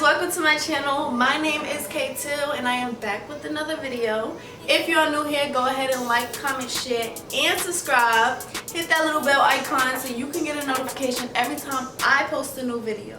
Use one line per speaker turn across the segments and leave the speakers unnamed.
guys, welcome to my channel. My name is K2 and I am back with another video. If you are new here, go ahead and like, comment, share, and subscribe. Hit that little bell icon so you can get a notification every time I post a new video.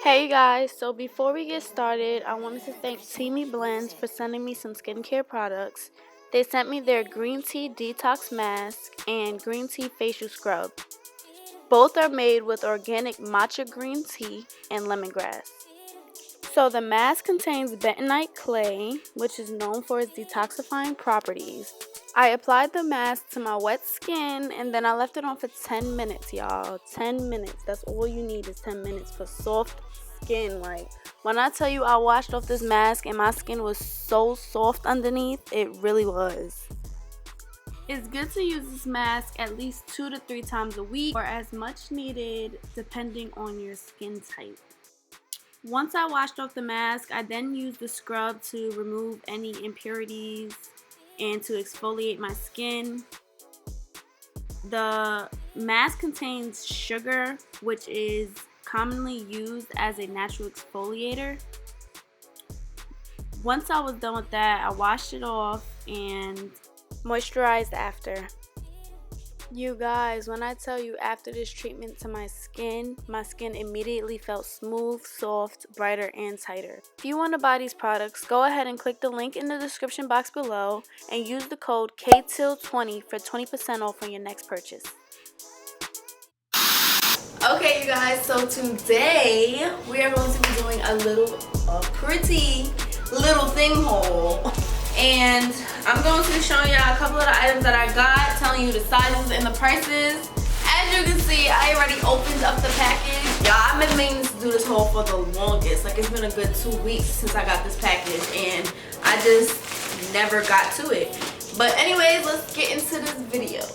Hey guys, so before we get started, I wanted to thank TEAMI Blends for sending me some skincare products. They sent me their green tea detox mask and green tea facial scrub. Both are made with organic matcha green tea and lemongrass. So the mask contains bentonite clay, which is known for its detoxifying properties. I applied the mask to my wet skin and then I left it on for 10 minutes, y'all. 10 minutes. That's all you need is 10 minutes for soft skin. Like, when I tell you I washed off this mask and my skin was so soft underneath, it really was. It's good to use this mask at least 2 to 3 times a week or as much needed depending on your skin type. Once I washed off the mask, I then used the scrub to remove any impurities and to exfoliate my skin. The mask contains sugar, which is commonly used as a natural exfoliator. Once I was done with that, I washed it off and moisturized after. You guys, when I tell you after this treatment to my skin immediately felt smooth, soft, brighter, and tighter. If you want to buy these products, go ahead and click the link in the description box below and use the code KTIL20 for 20% off on your next purchase. Okay, you guys, so today we are going to be doing a pretty little thing haul. And I'm going to be showing y'all a couple of the items that I got, telling you the sizes and the prices. As you can see, I already opened up the package. Y'all, I've been meaning to do this haul for the longest. Like, it's been a good 2 weeks since I got this package and I just never got to it. But anyways, let's get into this video.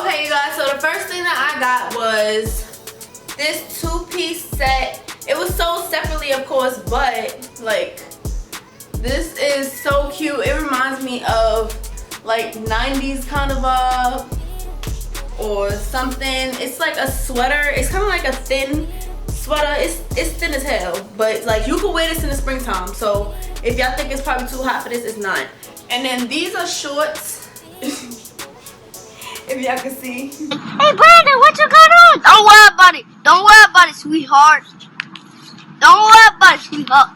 Okay, you guys, so the first thing that I got was this 2-piece set. It was sold separately, of course, but like, this is so cute. It reminds me of like 90s kind of vibe or something. It's like a sweater. It's kind of like a thin sweater. It's thin as hell, but like you can wear this in the springtime. So if y'all think it's probably too hot for this, it's not. And then these are shorts. If y'all can see.
Hey Brandon, what you got on? Don't worry about it. Don't worry about it, sweetheart. Don't worry about it, sweetheart.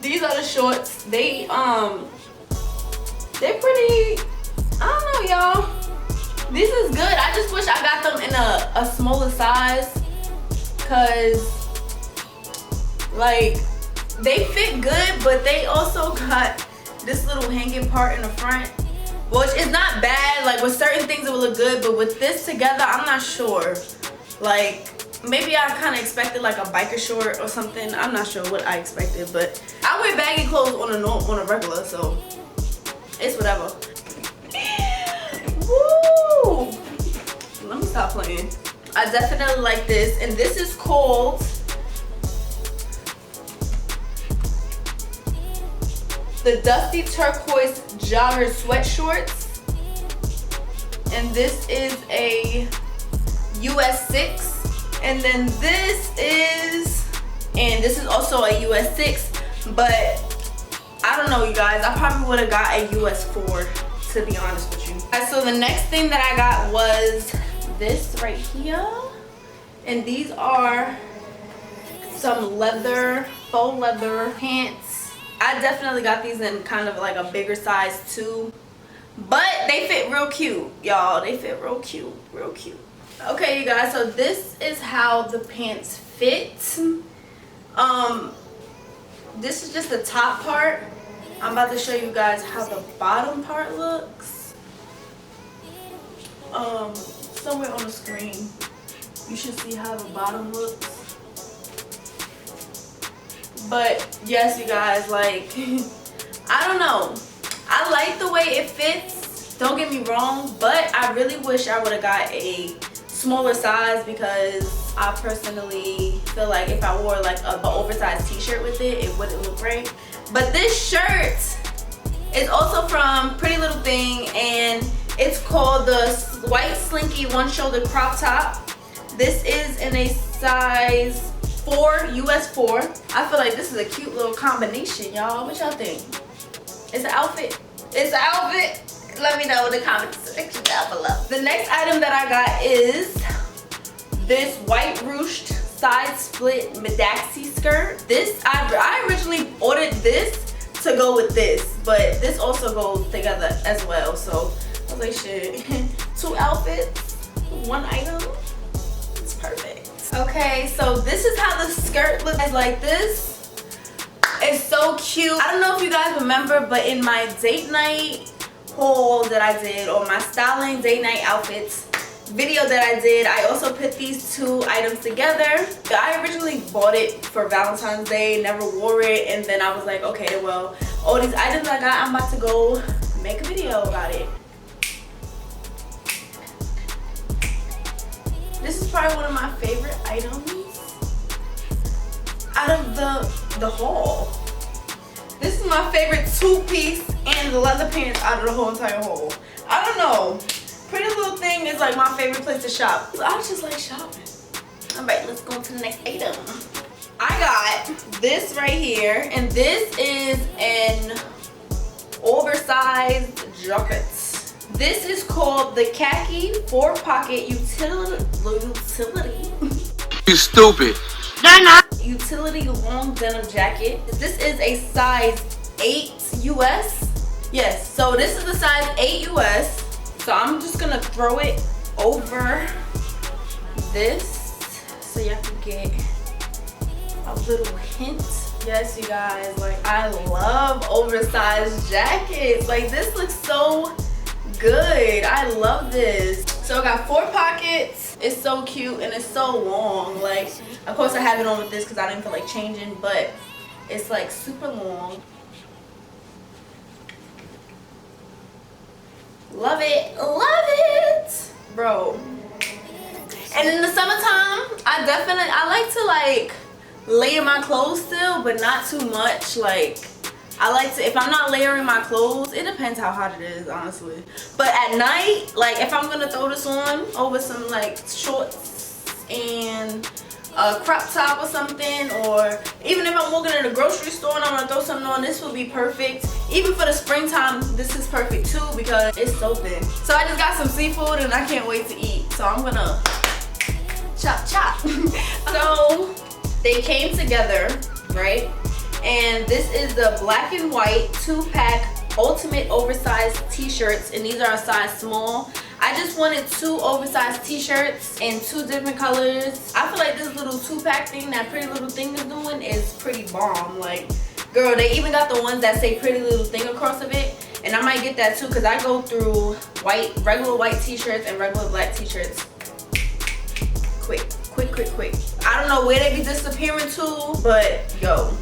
These are the shorts. They're pretty, I don't know, y'all. This is good. I just wish I got them in a smaller size, cause like they fit good, but they also got this little hanging part in the front, which is not bad. Like with certain things it will look good, but with this together, I'm not sure. Like, maybe I kind of expected like a biker short or something. I'm not sure what I expected, but I wear baggy clothes on a regular, so it's whatever. Woo! Let me stop playing. I definitely like this, and this is called the Dusty Turquoise Jogger Sweat Shorts, and this is a US 6. And then this is also a US 6, but I don't know, you guys. I probably would have got a US 4, to be honest with you. Alright, so the next thing that I got was this right here, and these are some leather, faux leather pants. I definitely got these in kind of like a bigger size too, but they fit real cute, y'all. They fit real cute, real cute. Okay, you guys, so this is how the pants fit. This is just the top part. I'm about to show you guys how the bottom part looks. Somewhere on the screen you should see how the bottom looks. But yes, you guys, like, I don't know, I like the way it fits, don't get me wrong, but I really wish I would have got a smaller size because I personally feel like if I wore like an oversized t-shirt with it, it wouldn't look right. But this shirt It's also from Pretty Little Thing, and it's called the White Slinky One Shoulder Crop Top. This is in a size 4, US 4. I feel like this is a cute little combination, y'all. What y'all think? It's an outfit. It's an outfit. Let me know in the comment section down below. The next item that I got is this white ruched side split Midaxi skirt. This, I originally ordered this to go with this, but this also goes together as well. So I was like, shit, 2 outfits, 1 item. It's perfect. Okay, so this is how the skirt looks like. This is so cute. I don't know if you guys remember, but in my date night haul that I did, or my styling date night outfits video that I did, I also put these 2 items together. I originally bought it for Valentine's Day, never wore it, and then I was like, okay, well, all these items I got, I'm about to go make a video about it. This is probably one of my favorite items out of the haul. This is my favorite 2-piece and the leather pants out of the whole entire haul. I don't know. Pretty Little Thing is like my favorite place to shop. I just like shopping. Alright, let's go to the next item. I got this right here, and this is an oversized jacket. This is called the Khaki 4-Pocket Utility.
You stupid.
They're not.
Utility long denim jacket. This is a size 8 US. Yes, so this is the size 8 US. So I'm just gonna throw it over this so y'all can get a little hint. Yes, you guys, like I love oversized jackets. Like this looks so good. I love this. So I got 4 pockets. It's so cute and it's so long. Like, of course I have it on with this because I didn't feel like changing, but it's like super long. Love it, bro. And in the summertime, I like to like layer my clothes still, but not too much. Like I like to, if I'm not layering my clothes, it depends how hot it is, honestly. But at night, like if I'm gonna throw this on over some like shorts and a crop top or something, or even if I'm walking in the grocery store and I'm gonna throw something on, this will be perfect. Even for the springtime, this is perfect too because it's so thin. So I just got some seafood and I can't wait to eat. So I'm gonna chop. So they came together, right? And this is the black and white 2-pack ultimate oversized t-shirts, and these are a size small. I just wanted 2 oversized t-shirts in 2 different colors. I feel like this little 2-pack thing that Pretty Little Thing is doing is pretty bomb. Like, girl, they even got the ones that say Pretty Little Thing across of it, and I might get that too because I go through regular white t-shirts and regular black t-shirts quick. I don't know where they be disappearing to, but yo,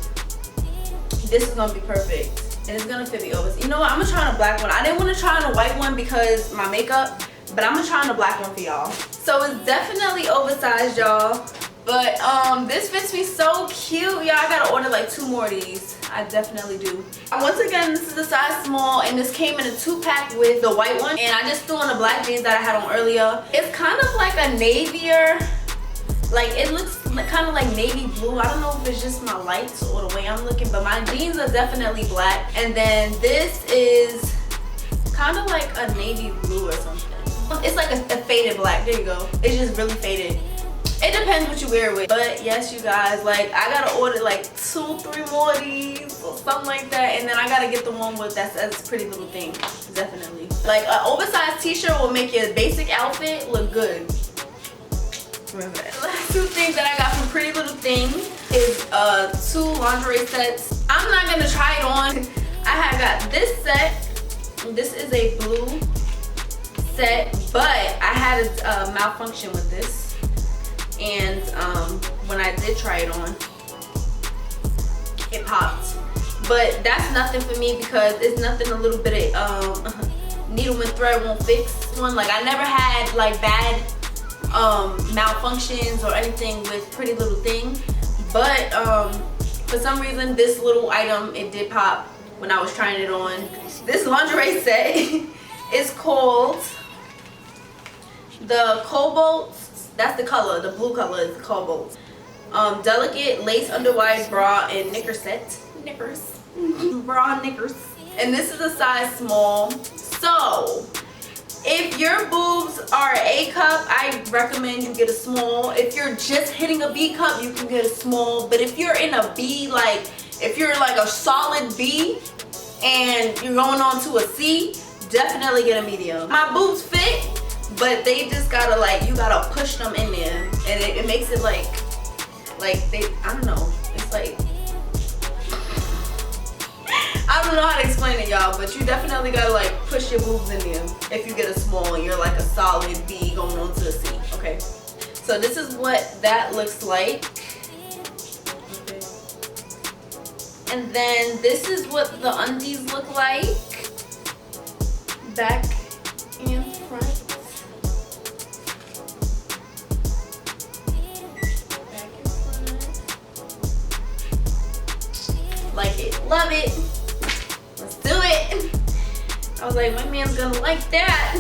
this is gonna be perfect and it's gonna fit me over. You know what, I'm gonna try on a black one. I didn't want to try on a white one because my makeup, but I'm gonna try on a black one for y'all. So it's definitely oversized, y'all, but this fits me so cute. Yeah, I gotta order like 2 more of these. I definitely do. Once again, this is a size small, and this came in a 2-pack with the white one, and I just threw on the black jeans that I had on earlier. It's kind of like a navier, like it looks kind of like navy blue. I don't know if it's just my lights or the way I'm looking, but my jeans are definitely black. And then this is kind of like a navy blue or something. It's like a faded black. There you go. It's just really faded. It depends what you wear it with. But yes, you guys, like I gotta order like 2-3 more of these or something like that, and then I gotta get the one with that's Pretty Little Thing. Definitely. Like an oversized t-shirt will make your basic outfit look good. Remember that. The last 2 things that I got from Pretty Little Thing is 2 lingerie sets. I'm not gonna try it on. I have got this set. This is a blue set, but I had a malfunction with this, and when I did try it on, it popped. But that's nothing for me because it's nothing a little bit of needle and thread won't fix one. Like I never had like bad malfunctions or anything with Pretty Little Thing, but for some reason this little item, it did pop, when I was trying it on. This lingerie set is called the Cobalt. That's the color. The blue color is the Cobalt. Delicate lace underwire bra and knicker set. Knickers. Bra and knickers. And this is a size small. So if your boobs are an A cup, I recommend you get a small. If you're just hitting a B cup, you can get a small. But if you're in a B, like if you're like a solid B and you're going on to a C, definitely get a medium. My boobs fit, but they just gotta like, you gotta push them in there, and it makes it like they, I don't know, it's like, I don't know how to explain it, y'all, but you definitely gotta like push your boobs in there if you get a small and you're like a solid B going on to a C. Okay, so this is what that looks like. Okay. And then this is what the undies look like, back and front. Back and front. Like it, love it. Let's do it. I was like, my man's gonna like that.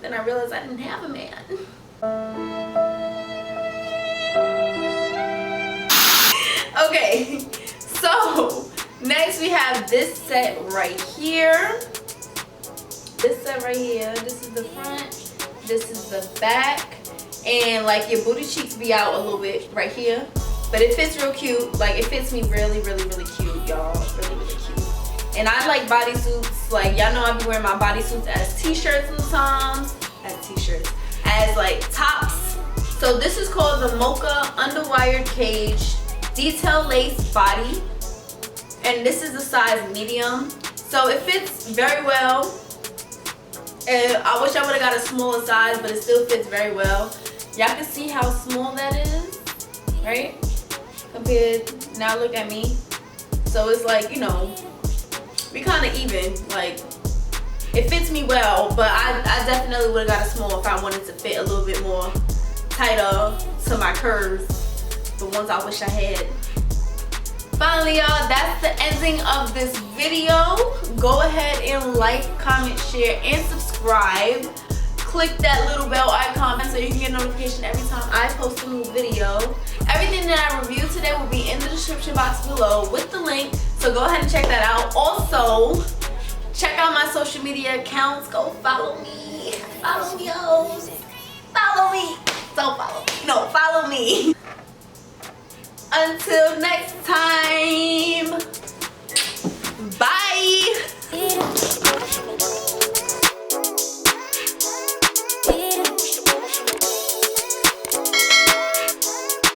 Then I realized I didn't have a man. Okay, so next we have this set right here. This set right here. This is the front. This is the back. And like your booty cheeks be out a little bit right here. But it fits real cute. Like it fits me really, really, really cute, y'all. Really, really cute. And I like bodysuits. Like y'all know I be wearing my bodysuits as t-shirts sometimes. As t-shirts. As like tops. So this is called the Mocha Underwired Cage Detail Lace Body. And this is the size medium. So it fits very well. And I wish I would have got a smaller size, but it still fits very well. Y'all can see how small that is, right? Compared, now look at me. So it's like, you know, we kind of even. Like, it fits me well, but I definitely would have got a small if I wanted to fit a little bit more tighter to my curves, the ones I wish I had. Finally, y'all, that's the ending of this video. Go ahead and like, comment, share, and subscribe. Click that little bell icon so you can get notification every time I post a new video. Everything that I reviewed today will be in the description box below with the link, so go ahead and check that out. Also, check out my social media accounts. Go follow me. Follow me, hoes. Follow me. Don't follow me. No, follow me. Until next time, bye.